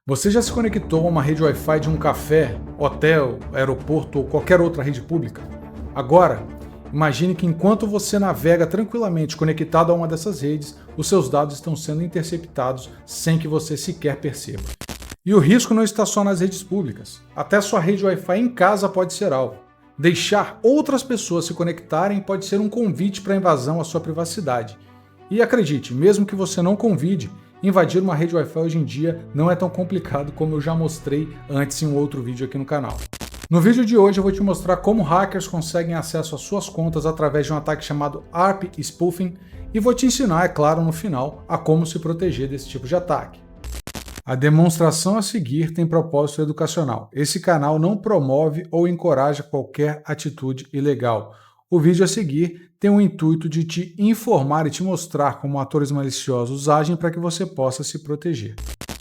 Você já se conectou a uma rede Wi-Fi de um café, hotel, aeroporto ou qualquer outra rede pública? Agora, imagine que enquanto você navega tranquilamente conectado a uma dessas redes, os seus dados estão sendo interceptados sem que você sequer perceba. E o risco não está só nas redes públicas. Até sua rede Wi-Fi em casa pode ser alvo. Deixar outras pessoas se conectarem pode ser um convite para invasão à sua privacidade. E acredite, mesmo que você não convide, invadir uma rede Wi-Fi hoje em dia não é tão complicado como eu já mostrei antes em um outro vídeo aqui no canal. No vídeo de hoje eu vou te mostrar como hackers conseguem acesso às suas contas através de um ataque chamado ARP Spoofing e vou te ensinar, é claro, no final, a como se proteger desse tipo de ataque. A demonstração a seguir tem propósito educacional. Esse canal não promove ou encoraja qualquer atitude ilegal. O vídeo a seguir tem o intuito de te informar e te mostrar como atores maliciosos agem para que você possa se proteger.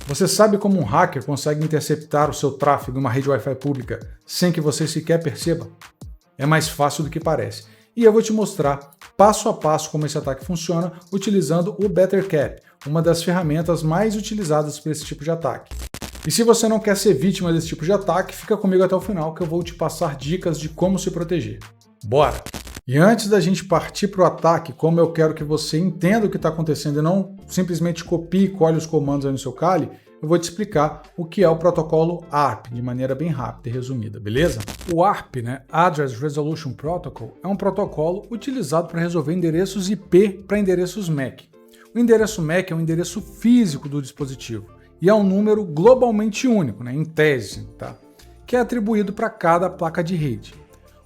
Você sabe como um hacker consegue interceptar o seu tráfego em uma rede Wi-Fi pública sem que você sequer perceba? É mais fácil do que parece. E eu vou te mostrar passo a passo como esse ataque funciona utilizando o BetterCap, uma das ferramentas mais utilizadas para esse tipo de ataque. E se você não quer ser vítima desse tipo de ataque, fica comigo até o final que eu vou te passar dicas de como se proteger. Bora! E antes da gente partir para o ataque, como eu quero que você entenda o que está acontecendo e não simplesmente copie e colhe os comandos aí no seu Kali, eu vou te explicar o que é o protocolo ARP, de maneira bem rápida e resumida, beleza? O ARP, Address Resolution Protocol, é um protocolo utilizado para resolver endereços IP para endereços MAC. O endereço MAC é um endereço físico do dispositivo e é um número globalmente único, em tese, que é atribuído para cada placa de rede.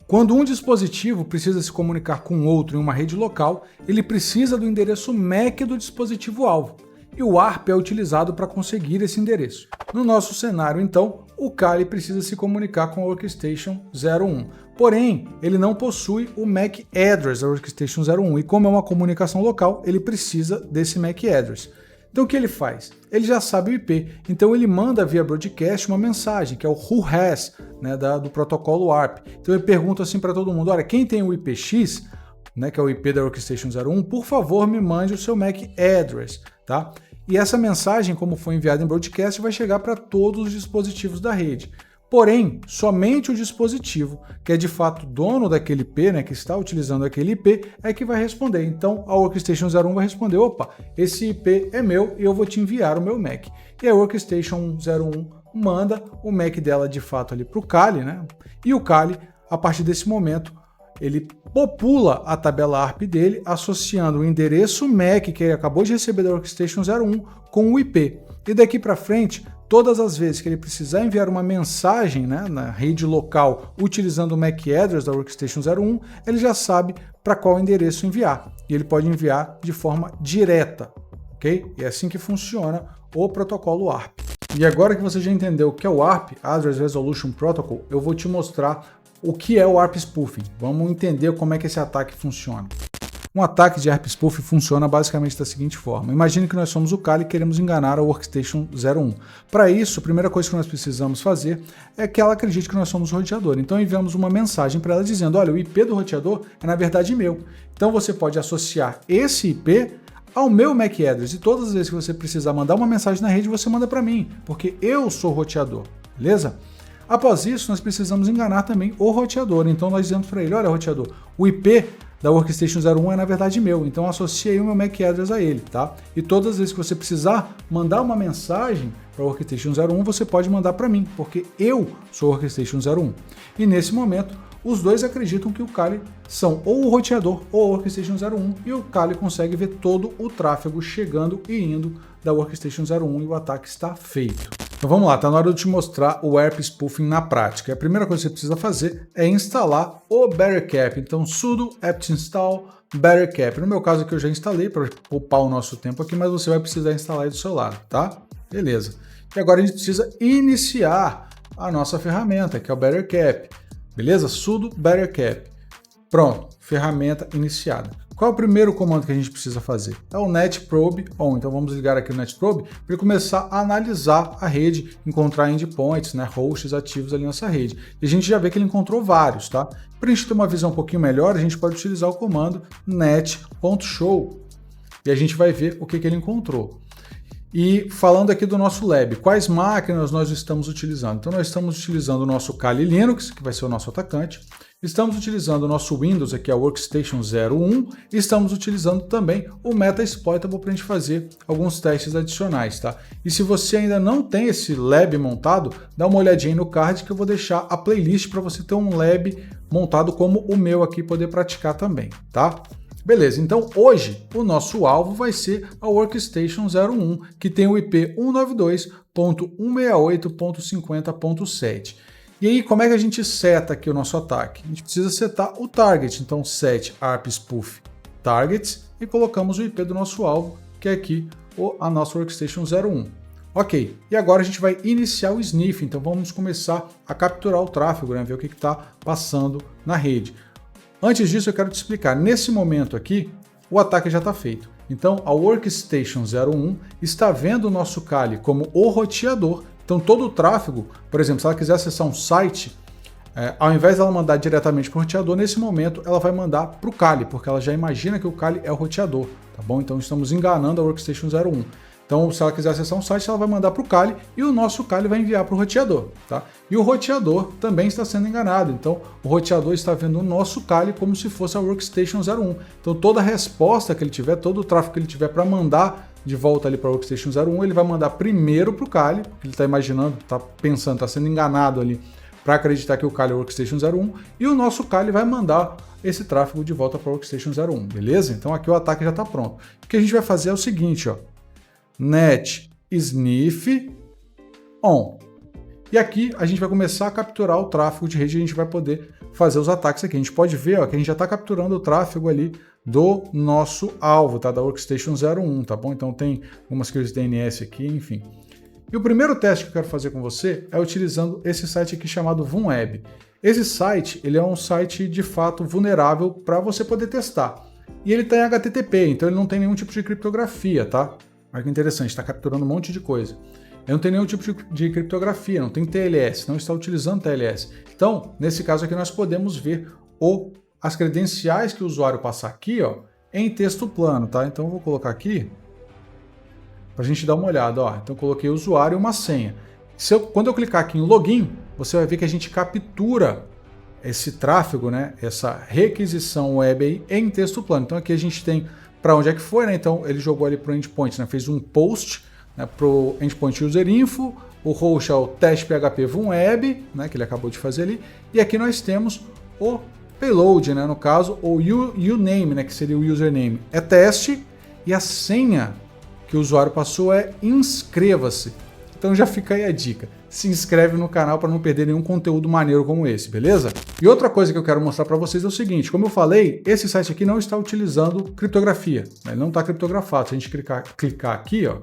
Quando um dispositivo precisa se comunicar com outro em uma rede local, ele precisa do endereço MAC do dispositivo-alvo, e o ARP é utilizado para conseguir esse endereço. No nosso cenário, então, o Kali precisa se comunicar com a Workstation 01, porém, ele não possui o MAC Address da Workstation 01, e como é uma comunicação local, ele precisa desse MAC Address. Então o que ele faz? Ele já sabe o IP, então ele manda via broadcast uma mensagem, que é o Who Has, do protocolo ARP. Então ele pergunta assim para todo mundo, olha, quem tem o IPX, que é o IP da Workstation 01, por favor me mande o seu MAC Address, tá? E essa mensagem, como foi enviada em broadcast, vai chegar para todos os dispositivos da rede. Porém, somente o dispositivo, que é de fato dono daquele IP, que está utilizando aquele IP, é que vai responder. Então, a Workstation 01 vai responder, opa, esse IP é meu e eu vou te enviar o meu MAC. E a Workstation 01 manda o MAC dela de fato ali para o Kali, e o Kali, a partir desse momento, ele popula a tabela ARP dele, associando o endereço MAC que ele acabou de receber da Workstation 01 com o IP. E daqui para frente, todas as vezes que ele precisar enviar uma mensagem na rede local utilizando o MAC Address da Workstation 01, ele já sabe para qual endereço enviar. E ele pode enviar de forma direta, ok? E é assim que funciona o protocolo ARP. E agora que você já entendeu o que é o ARP, Address Resolution Protocol, eu vou te mostrar o que é o ARP Spoofing. Vamos entender como é que esse ataque funciona. Um ataque de ARP Spoofing funciona basicamente da seguinte forma. Imagine que nós somos o Kali e queremos enganar a Workstation 01. Para isso, a primeira coisa que nós precisamos fazer é que ela acredite que nós somos o roteador. Então enviamos uma mensagem para ela dizendo, olha, o IP do roteador é na verdade meu. Então você pode associar esse IP ao meu MAC Address e todas as vezes que você precisar mandar uma mensagem na rede, você manda para mim, porque eu sou o roteador, beleza? Após isso, nós precisamos enganar também o roteador. Então nós dizemos para ele, olha, roteador, o IP da Workstation 01 é na verdade meu, então associe aí o meu MAC Address a ele, tá? E todas as vezes que você precisar mandar uma mensagem para a Workstation 01, você pode mandar para mim, porque eu sou a Workstation 01. E nesse momento, os dois acreditam que o Kali são ou o roteador ou a Workstation 01 e o Kali consegue ver todo o tráfego chegando e indo da Workstation 01 e o ataque está feito. Então vamos lá, está na hora de eu te mostrar o ARP Spoofing na prática. A primeira coisa que você precisa fazer é instalar o BetterCap. Então sudo apt install BetterCap. No meu caso aqui eu já instalei para poupar o nosso tempo aqui, mas você vai precisar instalar aí do seu lado, tá? Beleza. E agora a gente precisa iniciar a nossa ferramenta, que é o BetterCap. Beleza? Sudo BetterCap. Pronto, ferramenta iniciada. Qual é o primeiro comando que a gente precisa fazer? É o netprobe on. Então vamos ligar aqui o netprobe para ele começar a analisar a rede, encontrar endpoints, hosts ativos ali nessa rede. E a gente já vê que ele encontrou vários, tá? Para a gente ter uma visão um pouquinho melhor, a gente pode utilizar o comando net.show e a gente vai ver o que ele encontrou. E falando aqui do nosso lab, quais máquinas nós estamos utilizando? Então nós estamos utilizando o nosso Kali Linux, que vai ser o nosso atacante. Estamos utilizando o nosso Windows, aqui a Workstation 01, e estamos utilizando também o Metasploitable para a gente fazer alguns testes adicionais, tá? E se você ainda não tem esse lab montado, dá uma olhadinha no card que eu vou deixar a playlist para você ter um lab montado como o meu aqui, poder praticar também, tá? Beleza, então hoje o nosso alvo vai ser a Workstation 01, que tem o IP 192.168.50.7. E aí, como é que a gente seta aqui o nosso ataque? A gente precisa setar o target, então set ARP spoof targets e colocamos o IP do nosso alvo, que é aqui a nossa Workstation 01. Ok, e agora a gente vai iniciar o sniff, então vamos começar a capturar o tráfego, né? Ver o que está passando na rede. Antes disso, eu quero te explicar, nesse momento aqui, o ataque já está feito. Então, a Workstation 01 está vendo o nosso Kali como o roteador. Então, todo o tráfego, por exemplo, se ela quiser acessar um site, ao invés dela mandar diretamente para o roteador, nesse momento ela vai mandar para o Kali, porque ela já imagina que o Kali é o roteador, tá bom? Então, estamos enganando a Workstation 01. Então, se ela quiser acessar um site, ela vai mandar para o Kali e o nosso Kali vai enviar para o roteador, tá? E o roteador também está sendo enganado. Então, o roteador está vendo o nosso Kali como se fosse a Workstation 01. Então, toda a resposta que ele tiver, todo o tráfego que ele tiver para mandar de volta ali para a Workstation 01, ele vai mandar primeiro para o Kali, porque ele está imaginando, está pensando, está sendo enganado ali para acreditar que o Kali é a Workstation 01, e o nosso Kali vai mandar esse tráfego de volta para a Workstation 01, beleza? Então, aqui o ataque já está pronto. O que a gente vai fazer é o seguinte, ó. Net sniff on. E aqui a gente vai começar a capturar o tráfego de rede e a gente vai poder fazer os ataques aqui. A gente pode ver, ó, que a gente já está capturando o tráfego ali do nosso alvo, tá? Da Workstation 01, tá bom? Então tem algumas coisas de DNS aqui, enfim. E o primeiro teste que eu quero fazer com você é utilizando esse site aqui chamado VulnWeb. Esse site, ele é um site de fato vulnerável para você poder testar. E ele está em HTTP, então ele não tem nenhum tipo de criptografia, tá? Olha que interessante, está capturando um monte de coisa. Ele não tem nenhum tipo de criptografia, não tem TLS, não está utilizando TLS. Então, nesse caso aqui, nós podemos ver as credenciais que o usuário passar aqui, ó, em texto plano, tá? Então, eu vou colocar aqui para a gente dar uma olhada. Ó. Então, eu coloquei o usuário e uma senha. Quando eu clicar aqui em login, você vai ver que a gente captura esse tráfego, né? Essa requisição web aí em texto plano. Então, aqui a gente tem para onde é que foi, né? Então ele jogou ali para o endpoint, né? Fez um post, né, para o endpoint user info, o host é o teste PHP VulnWeb, né, que ele acabou de fazer ali, e aqui nós temos o payload, né, no caso, o uname, né, que seria o username, é teste, e a senha que o usuário passou é inscreva-se. Então já fica aí a dica. Se inscreve no canal para não perder nenhum conteúdo maneiro como esse, beleza? E outra coisa que eu quero mostrar para vocês é o seguinte, como eu falei, esse site aqui não está utilizando criptografia, né? Ele não está criptografado. Se a gente clicar aqui, ó,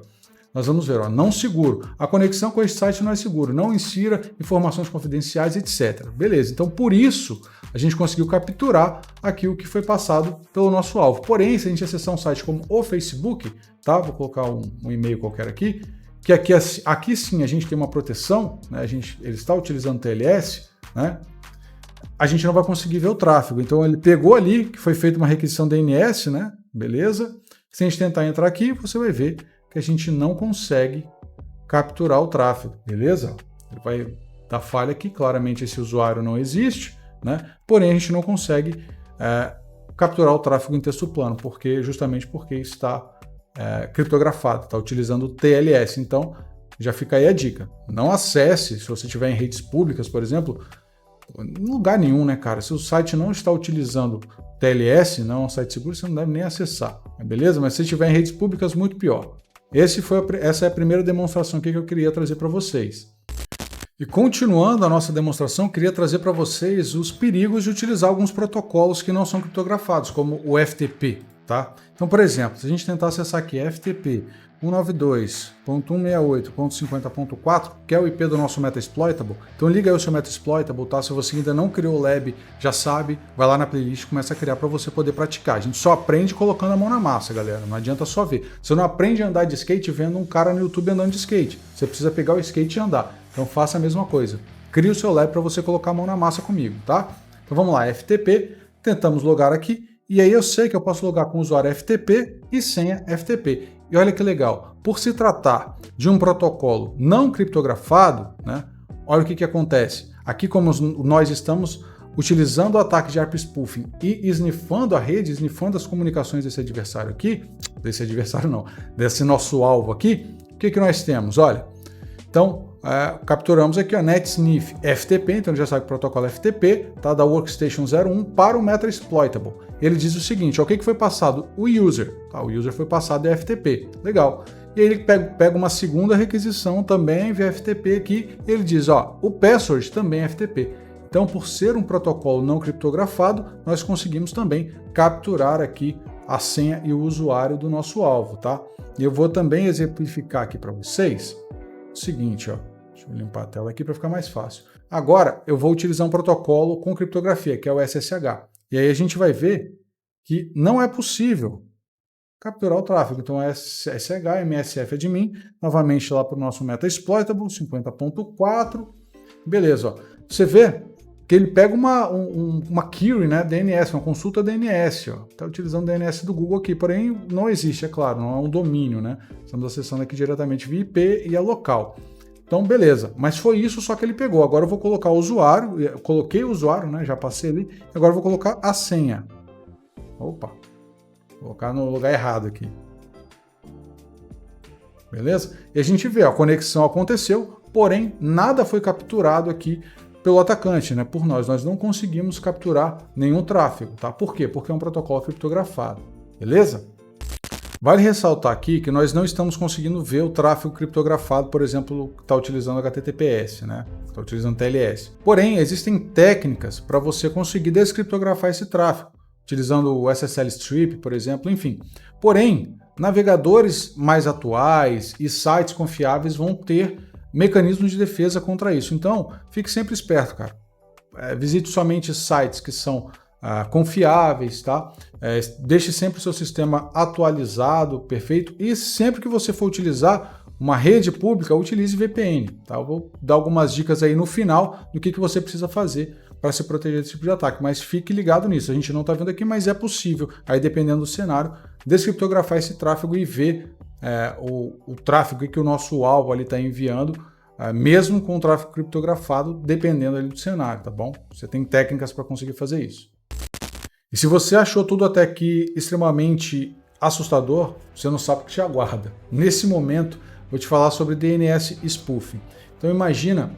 nós vamos ver, ó, não seguro. A conexão com esse site não é seguro, não insira informações confidenciais, etc. Beleza, então por isso a gente conseguiu capturar aqui o que foi passado pelo nosso alvo. Porém, se a gente acessar um site como o Facebook, tá? Vou colocar um e-mail qualquer aqui, que aqui sim a gente tem uma proteção, né? Ele está utilizando TLS, né? A gente não vai conseguir ver o tráfego. Então ele pegou ali, que foi feita uma requisição DNS, né? Beleza? Se a gente tentar entrar aqui, você vai ver que a gente não consegue capturar o tráfego, beleza? Ele vai dar falha aqui, claramente esse usuário não existe, né? Porém a gente não consegue capturar o tráfego em texto plano, justamente porque está criptografado, está utilizando o TLS. Então, já fica aí a dica. Não acesse, se você estiver em redes públicas, por exemplo, em lugar nenhum, né, cara? Se o site não está utilizando TLS, não é um site seguro, você não deve nem acessar, beleza? Mas se estiver em redes públicas, muito pior. Essa é a primeira demonstração aqui que eu queria trazer para vocês. E continuando a nossa demonstração, eu queria trazer para vocês os perigos de utilizar alguns protocolos que não são criptografados, como o FTP. Tá? Então, por exemplo, se a gente tentar acessar aqui FTP 192.168.50.4, que é o IP do nosso Metasploitable, então liga aí o seu Metasploitable, tá? Se você ainda não criou o lab, já sabe, vai lá na playlist e começa a criar para você poder praticar. A gente só aprende colocando a mão na massa, galera, não adianta só ver. Você não aprende a andar de skate vendo um cara no YouTube andando de skate, você precisa pegar o skate e andar. Então faça a mesma coisa. Crie o seu lab para você colocar a mão na massa comigo, tá? Então vamos lá, FTP, tentamos logar aqui. E aí eu sei que eu posso logar com o usuário FTP e senha FTP. E olha que legal, por se tratar de um protocolo não criptografado, né, olha o que acontece. Aqui, como nós estamos utilizando o ataque de ARP Spoofing e sniffando a rede, sniffando as comunicações desse adversário aqui, desse nosso alvo aqui, o que nós temos? Olha, então capturamos aqui a NetSniff FTP, então ele já sabe que o protocolo é FTP, tá, da Workstation 01 para o Metasploitable. Ele diz o seguinte, o que foi passado? O user, tá, o user foi passado de FTP, legal. E aí ele pega uma segunda requisição também via FTP aqui, ele diz, ó, o password também é FTP. Então, por ser um protocolo não criptografado, nós conseguimos também capturar aqui a senha e o usuário do nosso alvo, tá? E eu vou também exemplificar aqui para vocês o seguinte, ó. Deixa eu limpar a tela aqui para ficar mais fácil. Agora, eu vou utilizar um protocolo com criptografia, que é o SSH. E aí a gente vai ver que não é possível capturar o tráfego. Então, SSH, MSF admin, novamente lá para o nosso Metasploitable, 50.4. Beleza, ó. Você vê que ele pega uma query, né, DNS, uma consulta DNS, está utilizando o DNS do Google aqui, porém não existe, é claro, não é um domínio, né? Estamos acessando aqui diretamente via IP e é local. Então, beleza, mas foi isso só que ele pegou. Agora eu vou colocar o usuário, eu coloquei o usuário, né, já passei ali, agora eu vou colocar a senha. Opa, vou colocar no lugar errado aqui. Beleza? E a gente vê, a conexão aconteceu, porém nada foi capturado aqui pelo atacante, né, por nós. Nós não conseguimos capturar nenhum tráfego, tá? Por quê? Porque é um protocolo criptografado, beleza? Vale ressaltar aqui que nós não estamos conseguindo ver o tráfego criptografado, por exemplo, que está utilizando HTTPS, né? Está utilizando TLS. Porém, existem técnicas para você conseguir descriptografar esse tráfego, utilizando o SSL Strip, por exemplo, enfim. Porém, navegadores mais atuais e sites confiáveis vão ter mecanismos de defesa contra isso. Então, fique sempre esperto, cara. Visite somente sites que são confiáveis, tá? Deixe sempre o seu sistema atualizado, perfeito, e sempre que você for utilizar uma rede pública, utilize VPN, tá? Eu vou dar algumas dicas aí no final do que você precisa fazer para se proteger desse tipo de ataque, mas fique ligado nisso. A gente não está vendo aqui, mas é possível, aí dependendo do cenário, descriptografar esse tráfego e ver o tráfego que o nosso alvo ali está enviando, mesmo com o tráfego criptografado, dependendo ali do cenário, tá bom? Você tem técnicas para conseguir fazer isso. E se você achou tudo até aqui extremamente assustador, você não sabe o que te aguarda. Nesse momento, vou te falar sobre DNS Spoofing. Então imagina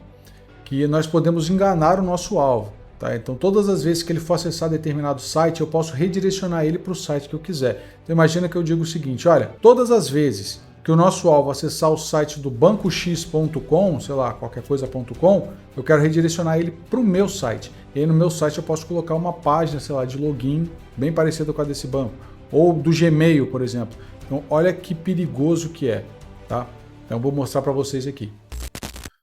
que nós podemos enganar o nosso alvo. Tá? Então todas as vezes que ele for acessar determinado site, eu posso redirecionar ele para o site que eu quiser. Então imagina que eu digo o seguinte, olha, todas as vezes que o nosso alvo acessar o site do bancox.com, sei lá, qualquer coisa.com, eu quero redirecionar ele para o meu site. E aí no meu site eu posso colocar uma página, sei lá, de login, bem parecida com a desse banco. Ou do Gmail, por exemplo. Então olha que perigoso que é, tá? Então eu vou mostrar para vocês aqui.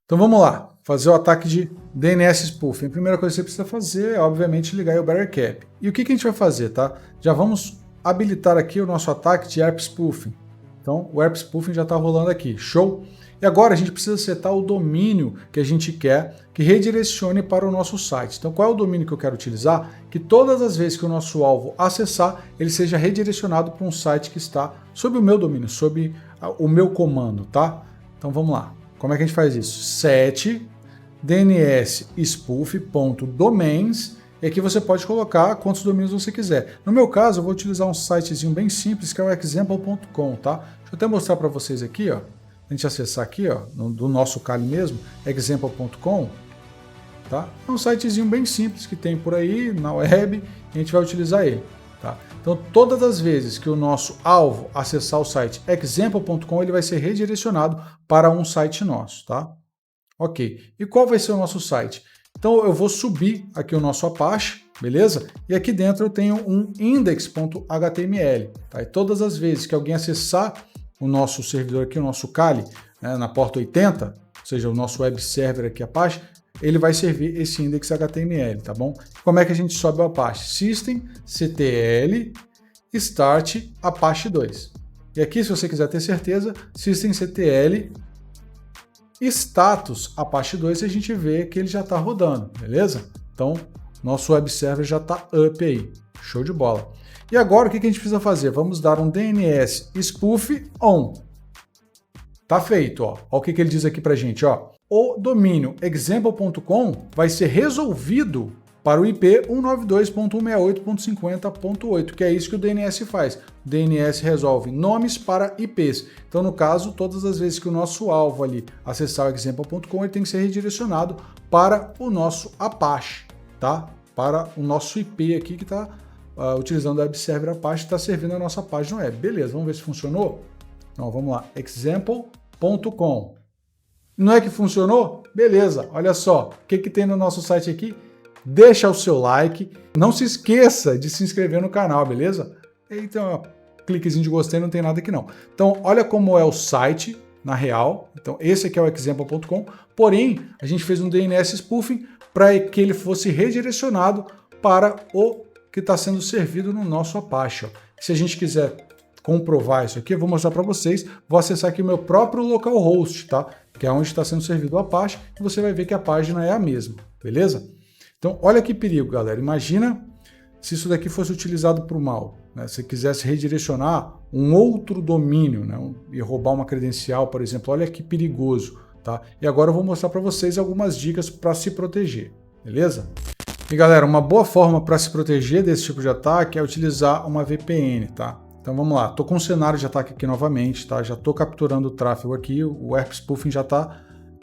Então vamos lá, fazer o ataque de DNS Spoofing. A primeira coisa que você precisa fazer é, obviamente, ligar o Barricap. E o que a gente vai fazer, tá? Já vamos habilitar aqui o nosso ataque de ARP Spoofing. Então, o ARP Spoofing já está rolando aqui, show? E agora a gente precisa setar o domínio que a gente quer que redirecione para o nosso site. Então, qual é o domínio que eu quero utilizar? Que todas as vezes que o nosso alvo acessar, ele seja redirecionado para um site que está sob o meu domínio, sob o meu comando, tá? Então, vamos lá. Como é que a gente faz isso? Set dnsspoof.domains, e aqui você pode colocar quantos domínios você quiser. No meu caso, eu vou utilizar um sitezinho bem simples, que é o example.com, tá? Deixa eu até mostrar para vocês aqui, ó. A gente acessar aqui, ó, do nosso Kali mesmo, example.com, tá? É um sitezinho bem simples que tem por aí na web, e a gente vai utilizar ele, tá? Então, todas as vezes que o nosso alvo acessar o site example.com, ele vai ser redirecionado para um site nosso, tá? Ok. E qual vai ser o nosso site? Então, eu vou subir aqui o nosso Apache, beleza? E aqui dentro eu tenho um index.html, tá? E todas as vezes que alguém acessar o nosso servidor aqui, o nosso Kali, né, na porta 80, ou seja, o nosso web server aqui Apache, ele vai servir esse index.html, tá bom? Como é que a gente sobe o Apache? systemctl start Apache 2. E aqui, se você quiser ter certeza, systemctl status Apache 2, e a gente vê que ele já está rodando, beleza? Então, nosso web server já está up aí. Show de bola. E agora o que a gente precisa fazer? Vamos dar um DNS spoof on. Tá feito, ó. Olha o que ele diz aqui pra gente, ó. O domínio example.com vai ser resolvido para o IP 192.168.50.8, que é isso que o DNS faz. O DNS resolve nomes para IPs. Então, no caso, todas as vezes que o nosso alvo ali acessar o example.com, ele tem que ser redirecionado para o nosso Apache, tá? Para o nosso IP aqui que está utilizando o web server Apache, está servindo a nossa página web. Beleza, vamos ver se funcionou? Então, vamos lá, example.com. Não é que funcionou? Beleza, olha só, o que tem no nosso site aqui? Deixa o seu like, não se esqueça de se inscrever no canal, beleza? Então, cliquezinho de gostei, não tem nada aqui não. Então, olha como é o site, na real. Então, esse aqui é o example.com, porém, a gente fez um DNS spoofing para que ele fosse redirecionado para o que está sendo servido no nosso Apache. Ó. Se a gente quiser comprovar isso aqui, eu vou mostrar para vocês, vou acessar aqui o meu próprio localhost, tá? Que é onde está sendo servido o Apache, e você vai ver que a página é a mesma, beleza? Então, olha que perigo, galera. Imagina se isso daqui fosse utilizado para o mal, né? Se quisesse redirecionar um outro domínio, né? E roubar uma credencial, por exemplo. Olha que perigoso, tá? E agora eu vou mostrar para vocês algumas dicas para se proteger, beleza? E galera, uma boa forma para se proteger desse tipo de ataque é utilizar uma VPN, tá? Então vamos lá, estou com um cenário de ataque aqui novamente, tá? Já estou capturando o tráfego aqui, o ARP Spoofing já está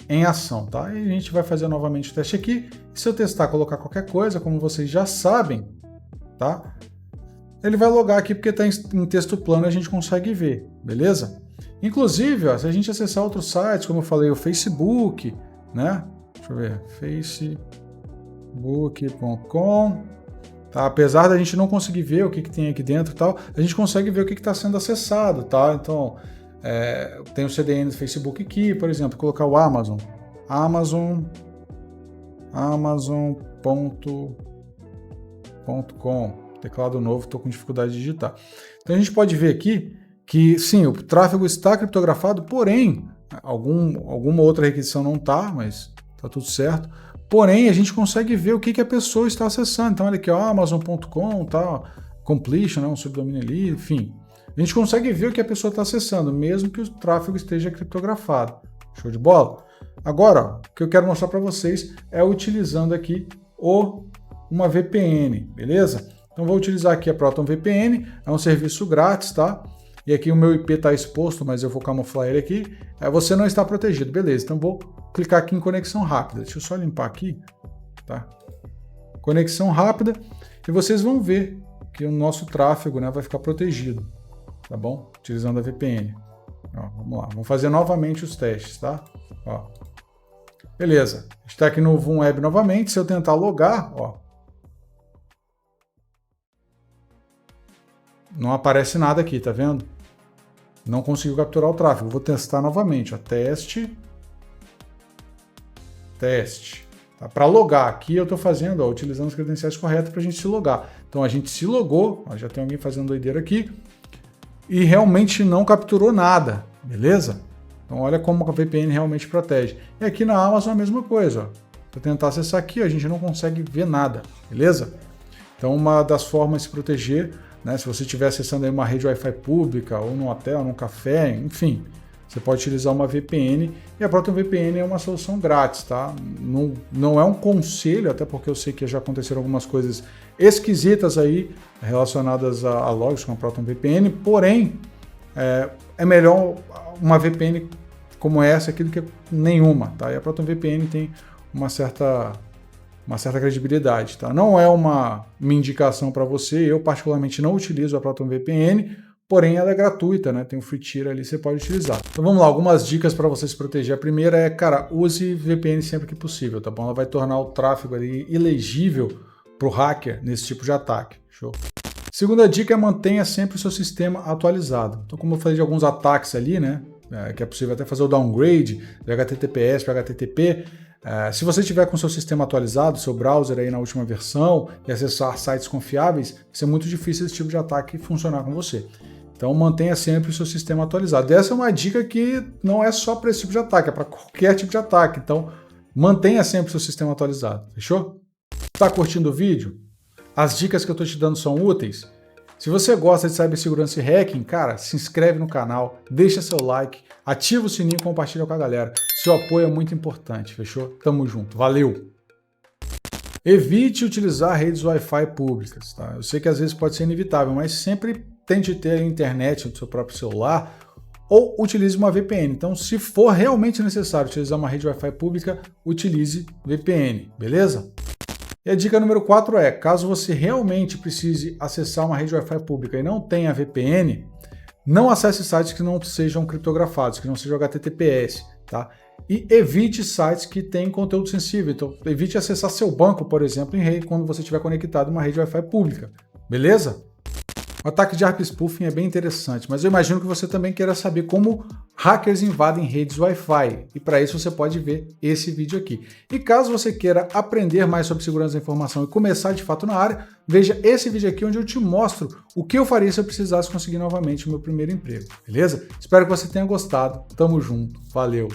em ação, tá? E a gente vai fazer novamente o teste aqui. E se eu testar, colocar qualquer coisa, como vocês já sabem, tá? Ele vai logar aqui porque está em texto plano e a gente consegue ver, beleza? Inclusive, ó, se a gente acessar outros sites, como eu falei, o Facebook, né? Deixa eu ver, facebook.com. Tá? Apesar da gente não conseguir ver o que tem aqui dentro e tal, a gente consegue ver o que está sendo acessado, tá? Então, tem o CDN do Facebook aqui, por exemplo, colocar o Amazon, amazon.com, teclado novo, estou com dificuldade de digitar. Então a gente pode ver aqui que, sim, o tráfego está criptografado, porém, alguma outra requisição não está, mas está tudo certo. Porém, a gente consegue ver o que a pessoa está acessando. Então, olha aqui, ó, amazon.com, tá, completion, né, um subdomínio ali, enfim. A gente consegue ver o que a pessoa está acessando, mesmo que o tráfego esteja criptografado. Show de bola? Agora, ó, o que eu quero mostrar para vocês é utilizando aqui uma VPN, beleza? Então, vou utilizar aqui a Proton VPN, é um serviço grátis, tá? E aqui o meu IP está exposto, mas eu vou camuflar ele aqui. Você não está protegido, beleza. Então vou clicar aqui em conexão rápida. Deixa eu só limpar aqui, tá? Conexão rápida e vocês vão ver que o nosso tráfego, né, vai ficar protegido, tá bom? Utilizando a VPN. Ó, vamos lá, vamos fazer novamente os testes, tá? Ó. Beleza, está aqui no VUM Web novamente. Se eu tentar logar, ó, não aparece nada aqui, tá vendo? Não conseguiu capturar o tráfego. Vou testar novamente, ó. Teste. Tá? Para logar, aqui eu estou fazendo, ó, utilizando as credenciais corretas para a gente se logar. Então a gente se logou, ó, já tem alguém fazendo doideira aqui, e realmente não capturou nada, beleza? Então olha como a VPN realmente protege. E aqui na Amazon a mesma coisa, ó. Para tentar acessar aqui, ó, a gente não consegue ver nada, beleza? Então uma das formas de se proteger, né, se você estiver acessando aí uma rede Wi-Fi pública, ou num hotel, num café, enfim, você pode utilizar uma VPN, e a própria VPN é uma solução grátis, tá? Não é um conselho, até porque eu sei que já aconteceram algumas coisas esquisitas aí relacionadas a logs com a Proton VPN, porém, é melhor uma VPN como essa aqui do que nenhuma, tá? E a Proton VPN tem uma certa credibilidade, tá? Não é uma indicação para você, eu particularmente não utilizo a Proton VPN, porém ela é gratuita, né? Tem um free tier ali, você pode utilizar. Então vamos lá, algumas dicas para você se proteger. A primeira é, cara, use VPN sempre que possível, tá bom? Ela vai tornar o tráfego ali ilegível para o hacker nesse tipo de ataque. Show? Segunda dica é mantenha sempre o seu sistema atualizado. Então, como eu falei de alguns ataques ali, né? Que é possível até fazer o downgrade de HTTPS para HTTP. Se você tiver com o seu sistema atualizado, seu browser aí na última versão e acessar sites confiáveis, vai ser muito difícil esse tipo de ataque funcionar com você. Então mantenha sempre o seu sistema atualizado. Essa é uma dica que não é só para esse tipo de ataque, é para qualquer tipo de ataque. Então mantenha sempre o seu sistema atualizado, fechou? Está curtindo o vídeo? As dicas que eu estou te dando são úteis? Se você gosta de cibersegurança e hacking, cara, se inscreve no canal, deixa seu like, ativa o sininho e compartilha com a galera. Seu apoio é muito importante, fechou? Tamo junto, valeu! Evite utilizar redes Wi-Fi públicas, tá? Eu sei que às vezes pode ser inevitável, mas sempre tente ter a internet no seu próprio celular ou utilize uma VPN. Então, se for realmente necessário utilizar uma rede Wi-Fi pública, utilize VPN, beleza? E a dica número 4 é, caso você realmente precise acessar uma rede Wi-Fi pública e não tenha VPN, não acesse sites que não sejam criptografados, que não sejam HTTPS, tá? E evite sites que têm conteúdo sensível. Então, evite acessar seu banco, por exemplo, em rede quando você estiver conectado a uma rede Wi-Fi pública, beleza? O ataque de ARP Spoofing é bem interessante, mas eu imagino que você também queira saber como hackers invadem redes Wi-Fi, e para isso você pode ver esse vídeo aqui. E caso você queira aprender mais sobre segurança da informação e começar de fato na área, veja esse vídeo aqui onde eu te mostro o que eu faria se eu precisasse conseguir novamente o meu primeiro emprego, beleza? Espero que você tenha gostado, tamo junto, valeu!